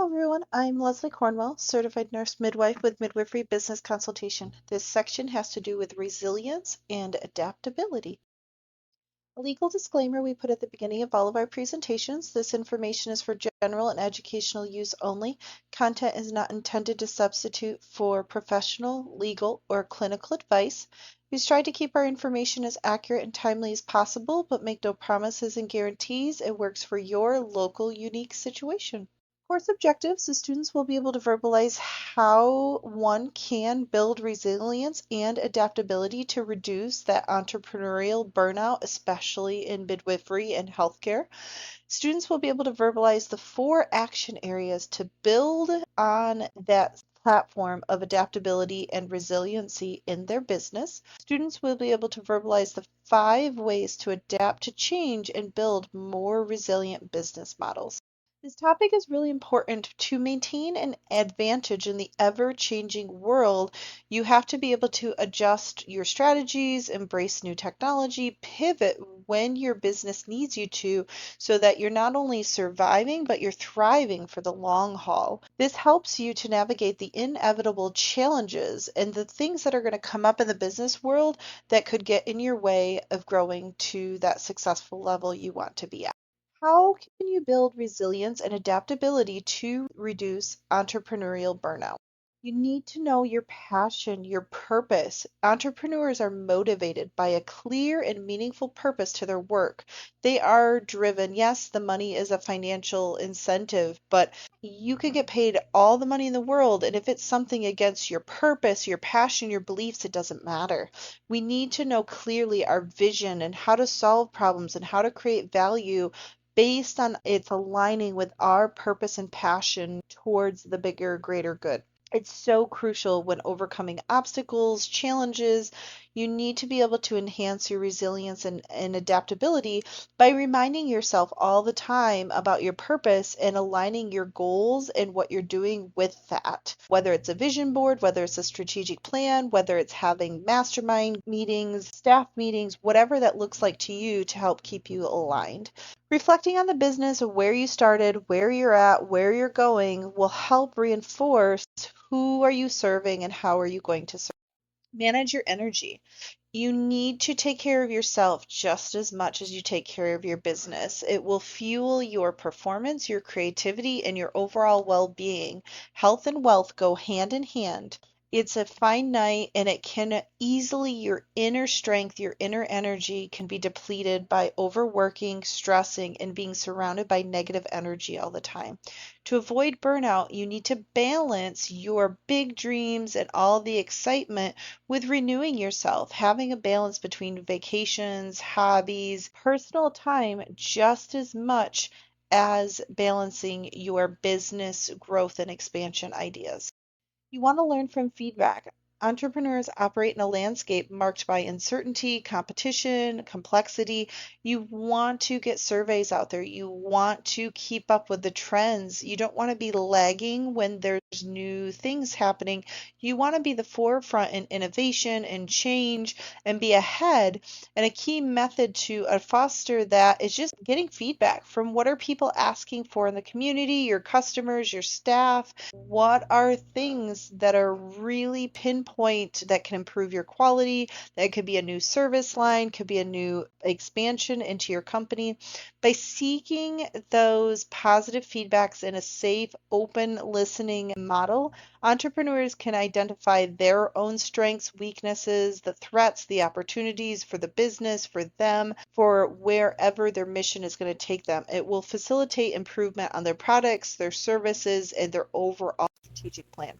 Everyone, I'm Leslie Cornwell, certified nurse midwife with Midwifery Business Consultation. This section has to do with resilience and adaptability. A legal disclaimer we put at the beginning of all of our presentations. This information is for general and educational use only. Content is not intended to substitute for professional, legal, or clinical advice. We strive to keep our information as accurate and timely as possible, but make no promises and guarantees. It works for your local unique situation. Course objectives, the students will be able to verbalize how one can build resilience and adaptability to reduce that entrepreneurial burnout, especially in midwifery and healthcare. Students will be able to verbalize the 4 action areas to build on that platform of adaptability and resiliency in their business. Students will be able to verbalize the 5 ways to adapt to change and build more resilient business models. This topic is really important to maintain an advantage in the ever-changing world. You have to be able to adjust your strategies, embrace new technology, pivot when your business needs you to, so that you're not only surviving, but you're thriving for the long haul. This helps you to navigate the inevitable challenges and the things that are going to come up in the business world that could get in your way of growing to that successful level you want to be at. How can you build resilience and adaptability to reduce entrepreneurial burnout? You need to know your passion, your purpose. Entrepreneurs are motivated by a clear and meaningful purpose to their work. They are driven. Yes, the money is a financial incentive, but you can get paid all the money in the world, and if it's something against your purpose, your passion, your beliefs, it doesn't matter. We need to know clearly our vision and how to solve problems and how to create value based on it's aligning with our purpose and passion towards the bigger, greater good. It's so crucial when overcoming obstacles, challenges. You need to be able to enhance your resilience and adaptability by reminding yourself all the time about your purpose and aligning your goals and what you're doing with that. Whether it's a vision board, whether it's a strategic plan, whether it's having mastermind meetings, staff meetings, whatever that looks like to you to help keep you aligned. Reflecting on the business of where you started, where you're at, where you're going will help reinforce who are you serving and how are you going to serve. Manage your energy. You need to take care of yourself just as much as you take care of your business. It will fuel your performance, your creativity, and your overall well-being. Health and wealth go hand in hand. It's a finite and it can easily, your inner strength, your inner energy can be depleted by overworking, stressing, and being surrounded by negative energy all the time. To avoid burnout, you need to balance your big dreams and all the excitement with renewing yourself, having a balance between vacations, hobbies, personal time, just as much as balancing your business growth and expansion ideas. You want to learn from feedback. Entrepreneurs operate in a landscape marked by uncertainty, competition, complexity. You want to get surveys out there. You want to keep up with the trends. You don't want to be lagging when there's new things happening. You want to be the forefront in innovation and change and be ahead. And a key method to foster that is just getting feedback from what are people asking for in the community, your customers, your staff. What are things that are really pinpoint that can improve your quality? That could be a new service line, could be a new expansion into your company. By seeking those positive feedbacks in a safe, open listening model, entrepreneurs can identify their own strengths, weaknesses, the threats, the opportunities for the business, for them, for wherever their mission is going to take them. It will facilitate improvement on their products, their services, and their overall strategic plan.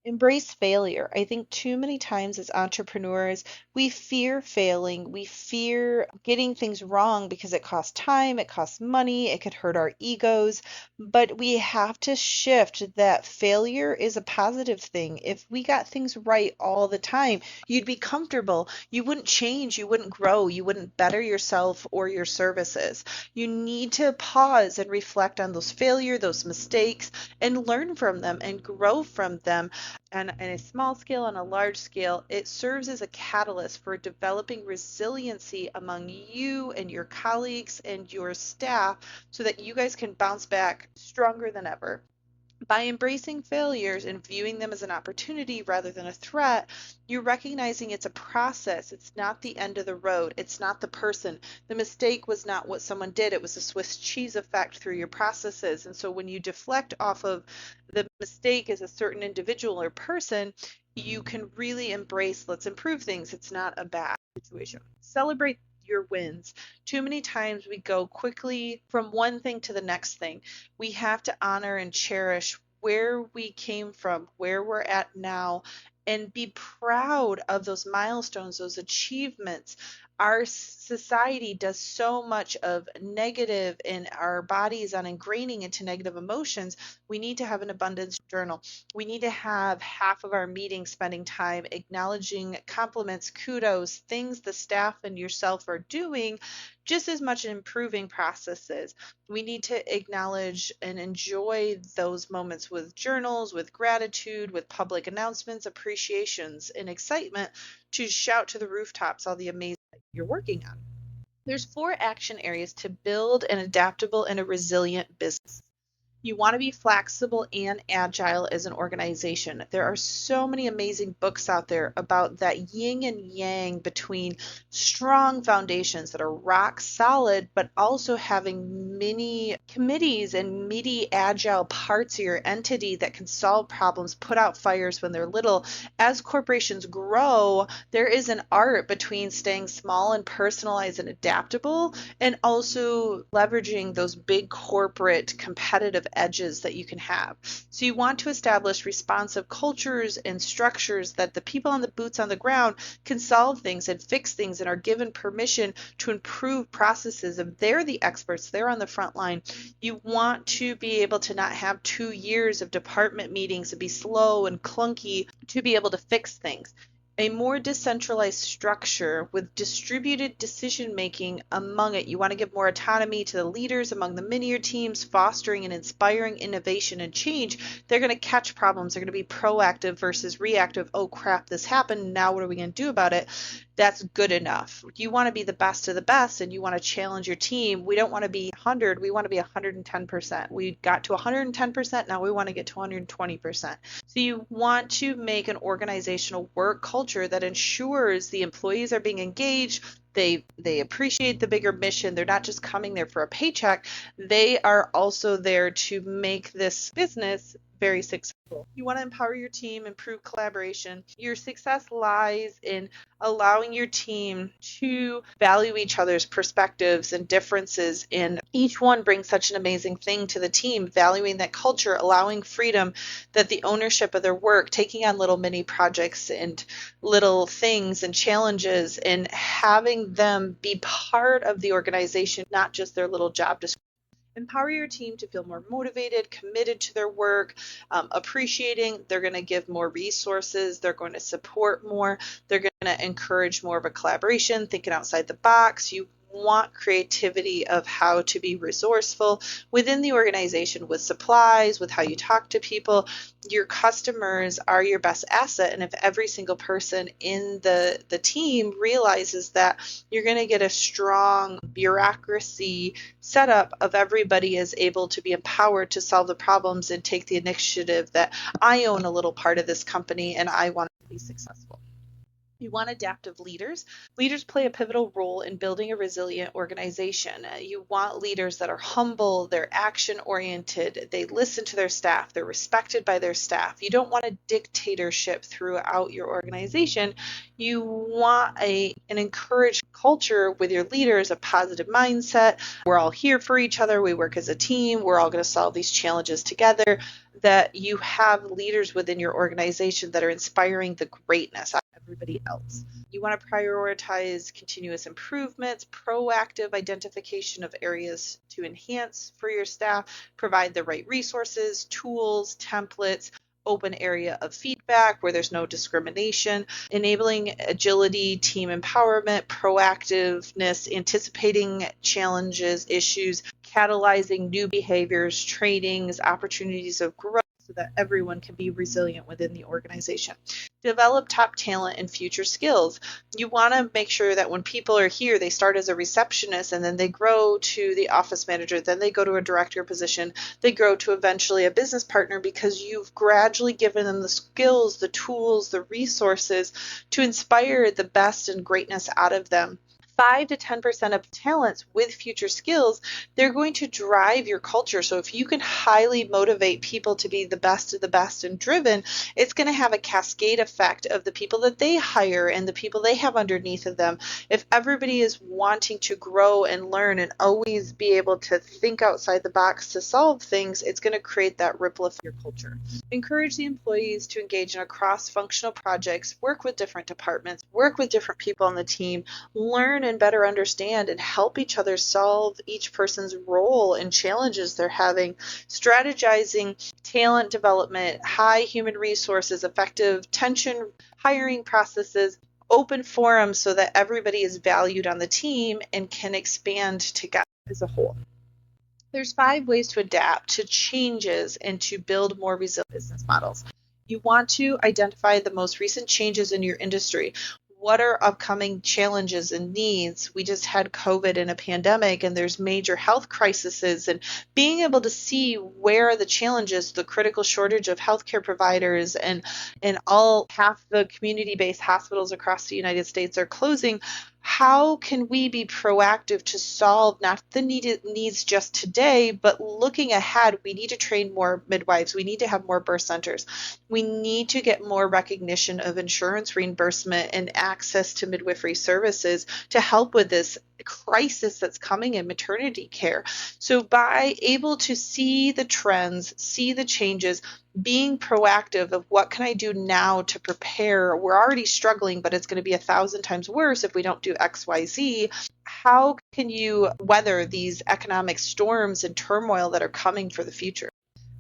Embrace failure. I think too many times as entrepreneurs, we fear failing. We fear getting things wrong because it costs time, it costs money, it could hurt our egos. But we have to shift that failure is a positive thing. If we got things right all the time, you'd be comfortable. You wouldn't change, you wouldn't grow, you wouldn't better yourself or your services. You need to pause and reflect on those failures, those mistakes, and learn from them and grow from them. And on a small scale and a large scale, it serves as a catalyst for developing resiliency among you and your colleagues and your staff so that you guys can bounce back stronger than ever. By embracing failures and viewing them as an opportunity rather than a threat, you're recognizing it's a process. It's not the end of the road. It's not the person. The mistake was not what someone did. It was a Swiss cheese effect through your processes. And so when you deflect off of the mistake as a certain individual or person, you can really embrace, let's improve things. It's not a bad situation. Celebrate your wins. Too many times we go quickly from one thing to the next thing. We have to honor and cherish where we came from, where we're at now, and be proud of those milestones, those achievements. Our society does so much of negative in our bodies on ingraining into negative emotions. We need to have an abundance journal. We need to have half of our meetings spending time acknowledging compliments, kudos, things the staff and yourself are doing, just as much improving processes. We need to acknowledge and enjoy those moments with journals, with gratitude, with public announcements, appreciations, and excitement to shout to the rooftops all the amazing that you're working on. There's 4 action areas to build an adaptable and a resilient business. You want to be flexible and agile as an organization. There are so many amazing books out there about that yin and yang between strong foundations that are rock solid, but also having many committees and meaty, agile parts of your entity that can solve problems, put out fires when they're little. As corporations grow, there is an art between staying small and personalized and adaptable, and also leveraging those big corporate competitive edges that you can have. So you want to establish responsive cultures and structures that the people on the boots on the ground can solve things and fix things and are given permission to improve processes. If they're the experts, they're on the front line. You want to be able to not have 2 years of department meetings and be slow and clunky to be able to fix things. A more decentralized structure with distributed decision making among it. You want to give more autonomy to the leaders among the minier teams, fostering and inspiring innovation and change. They're going to catch problems. They're going to be proactive versus reactive. Oh crap, this happened. Now what are we going to do about it? That's good enough. You want to be the best of the best and you want to challenge your team. We don't want to be 100. We want to be 110%. We got to 110%. Now we want to get to 120%. So you want to make an organizational work culture that ensures the employees are being engaged. They appreciate the bigger mission. They're not just coming there for a paycheck. They are also there to make this business very successful. You want to empower your team, improve collaboration. Your success lies in allowing your team to value each other's perspectives and differences, and each one brings such an amazing thing to the team, valuing that culture, allowing freedom, that the ownership of their work, taking on little mini projects and little things and challenges, and having them be part of the organization, not just their little job description. Empower your team to feel more motivated, committed to their work, appreciating. They're going to give more resources. They're going to support more. They're going to encourage more of a collaboration, thinking outside the box. You want creativity of how to be resourceful within the organization with supplies, with how you talk to people. Your customers are your best asset. And if every single person in the team realizes that, you're going to get a strong bureaucracy setup of everybody is able to be empowered to solve the problems and take the initiative that I own a little part of this company and I want to be successful. You want adaptive leaders. Leaders play a pivotal role in building a resilient organization. You want leaders that are humble, they're action oriented, they listen to their staff, they're respected by their staff. You don't want a dictatorship throughout your organization. You want an encouraged culture with your leaders, a positive mindset. We're all here for each other. We work as a team. We're all going to solve these challenges together. That you have leaders within your organization that are inspiring the greatness out of everybody else. You want to prioritize continuous improvements, proactive identification of areas to enhance for your staff, provide the right resources, tools, templates, open area of feedback where there's no discrimination, enabling agility, team empowerment, proactiveness, anticipating challenges, issues, catalyzing new behaviors, trainings, opportunities of growth so that everyone can be resilient within the organization. Develop top talent and future skills. You want to make sure that when people are here, they start as a receptionist and then they grow to the office manager, then they go to a director position, they grow to eventually a business partner because you've gradually given them the skills, the tools, the resources to inspire the best and greatness out of them. 5 to 10% of talents with future skills, they're going to drive your culture. So if you can highly motivate people to be the best of the best and driven, it's going to have a cascade effect of the people that they hire and the people they have underneath of them. If everybody is wanting to grow and learn and always be able to think outside the box to solve things, it's going to create that ripple effect in your culture. Encourage the employees to engage in cross-functional projects, work with different departments, work with different people on the team, learn and better understand and help each other solve each person's role and challenges they're having. Strategizing talent development, high human resources, effective tension hiring processes, open forums so that everybody is valued on the team and can expand together as a whole. There's 5 ways to adapt to changes and to build more resilient business models. You want to identify the most recent changes in your industry. What are upcoming challenges and needs? We just had COVID and a pandemic, and there's major health crises, and being able to see where are the challenges, the critical shortage of healthcare providers, and all half the community-based hospitals across the United States are closing. How can we be proactive to solve not the needed needs just today, but looking ahead? We need to train more midwives. We need to have more birth centers. We need to get more recognition of insurance reimbursement and access to midwifery services to help with this crisis that's coming in maternity care. So by able to see the trends, see the changes, being proactive of what can I do now to prepare? We're already struggling, but it's going to be 1,000 times worse if we don't do XYZ. How can you weather these economic storms and turmoil that are coming for the future?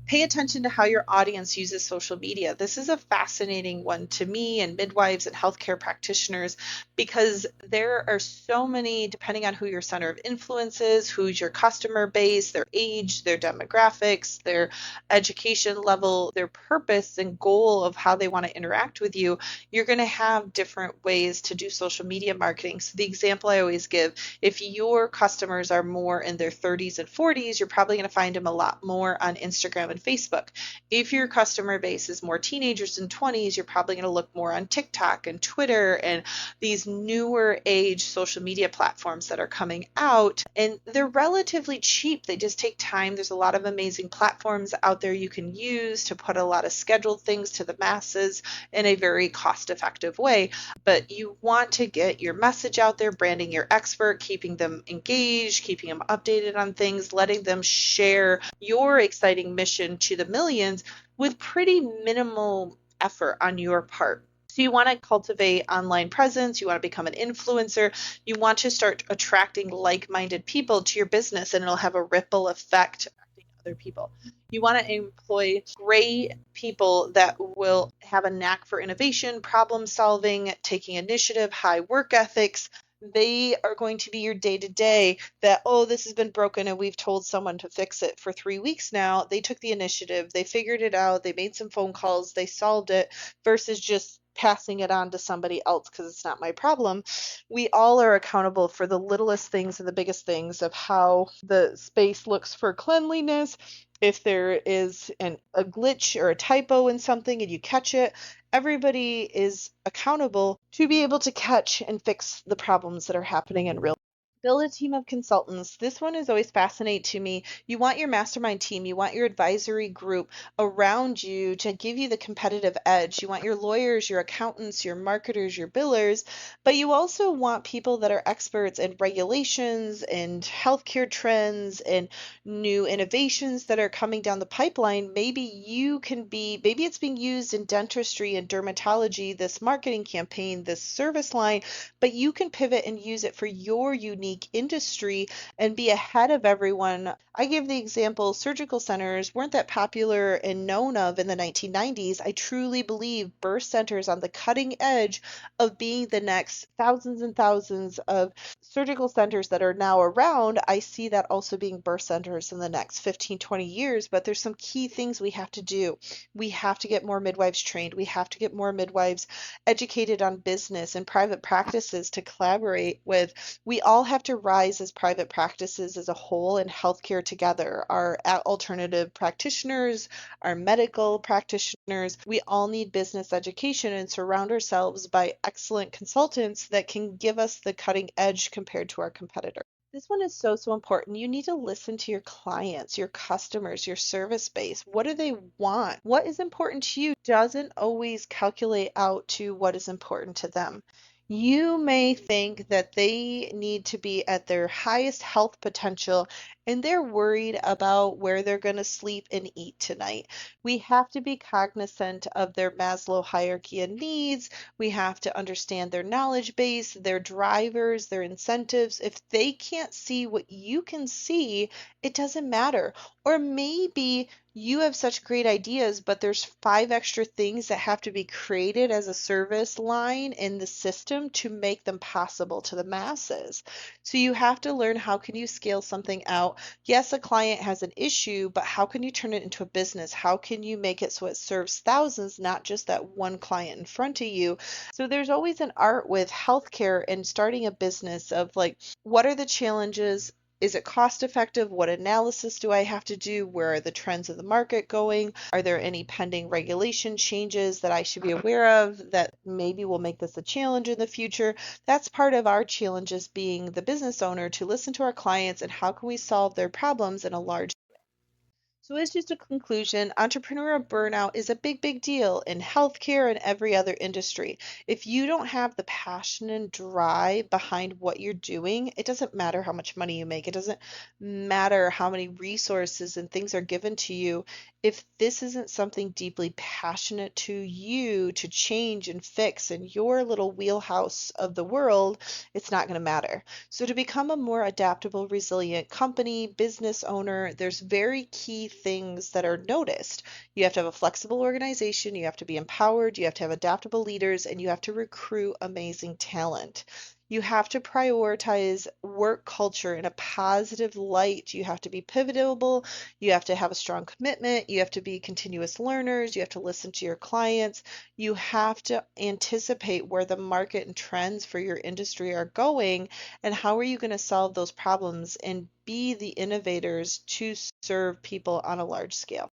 Pay attention to how your audience uses social media. This is a fascinating one to me and midwives and healthcare practitioners because there are so many, depending on who your center of influence is, who's your customer base, their age, their demographics, their education level, their purpose and goal of how they want to interact with you, you're going to have different ways to do social media marketing. So the example I always give, if your customers are more in their 30s and 40s, you're probably going to find them a lot more on Instagram and Facebook. If your customer base is more teenagers and 20s, you're probably going to look more on TikTok and Twitter and these newer age social media platforms that are coming out. And they're relatively cheap. They just take time. There's a lot of amazing platforms out there you can use to put a lot of scheduled things to the masses in a very cost-effective way. But you want to get your message out there, branding your expert, keeping them engaged, keeping them updated on things, letting them share your exciting mission to the millions with pretty minimal effort on your part. So you want to cultivate online presence, you want to become an influencer, you want to start attracting like-minded people to your business, and it'll have a ripple effect affecting other people. You want to employ great people that will have a knack for innovation, problem solving, taking initiative, high work ethics. They are going to be your day-to-day that, oh, this has been broken and we've told someone to fix it for 3 weeks now. They took the initiative, they figured it out, they made some phone calls, they solved it versus just passing it on to somebody else because it's not my problem. We all are accountable for the littlest things and the biggest things of how the space looks for cleanliness. If there is a glitch or a typo in something and you catch it, everybody is accountable to be able to catch and fix the problems that are happening in real. Build a team of consultants. This one is always fascinating to me. You want your mastermind team, you want your advisory group around you to give you the competitive edge. You want your lawyers, your accountants, your marketers, your billers, but you also want people that are experts in regulations and healthcare trends and new innovations that are coming down the pipeline. Maybe it's being used in dentistry and dermatology, this marketing campaign, this service line, but you can pivot and use it for your unique unique industry and be ahead of everyone. I give the example, surgical centers weren't that popular and known of in the 1990s. I truly believe birth centers on the cutting edge of being the next thousands and thousands of surgical centers that are now around. I see that also being birth centers in the next 15, 20 years, but there's some key things we have to do. We have to get more midwives trained. We have to get more midwives educated on business and private practices to collaborate with. We all have to rise as private practices as a whole in healthcare together. Our alternative practitioners, our medical practitioners, we all need business education and surround ourselves by excellent consultants that can give us the cutting edge compared to our competitors. This one is so important. You need to listen to your clients, your customers, your service base. What do they want? What is important to you doesn't always calculate out to what is important to them. You may think that they need to be at their highest health potential and they're worried about where they're going to sleep and eat tonight. We have to be cognizant of their Maslow hierarchy of needs. We have to understand their knowledge base, their drivers, their incentives. If they can't see what you can see, it doesn't matter. Or maybe you have such great ideas, but there's 5 extra things that have to be created as a service line in the system to make them possible to the masses. So you have to learn, how can you scale something out? Yes, a client has an issue, but how can you turn it into a business? How can you make it so it serves thousands, not just that one client in front of you? So there's always an art with healthcare and starting a business of like, what are the challenges? Is it cost effective? What analysis do I have to do? Where are the trends of the market going? Are there any pending regulation changes that I should be aware of that maybe will make this a challenge in the future? That's part of our challenges being the business owner, to listen to our clients and how can we solve their problems in a large. So it's just a conclusion. Entrepreneurial burnout is a big, big deal in healthcare and every other industry. If you don't have the passion and drive behind what you're doing, it doesn't matter how much money you make. It doesn't matter how many resources and things are given to you. If this isn't something deeply passionate to you to change and fix in your little wheelhouse of the world, it's not going to matter. So to become a more adaptable, resilient company, business owner, there's very key things that are noticed. You have to have a flexible organization, you have to be empowered, you have to have adaptable leaders, and you have to recruit amazing talent. You have to prioritize work culture in a positive light. You have to be pivotable. You have to have a strong commitment. You have to be continuous learners. You have to listen to your clients. You have to anticipate where the market and trends for your industry are going and how are you going to solve those problems and be the innovators to serve people on a large scale.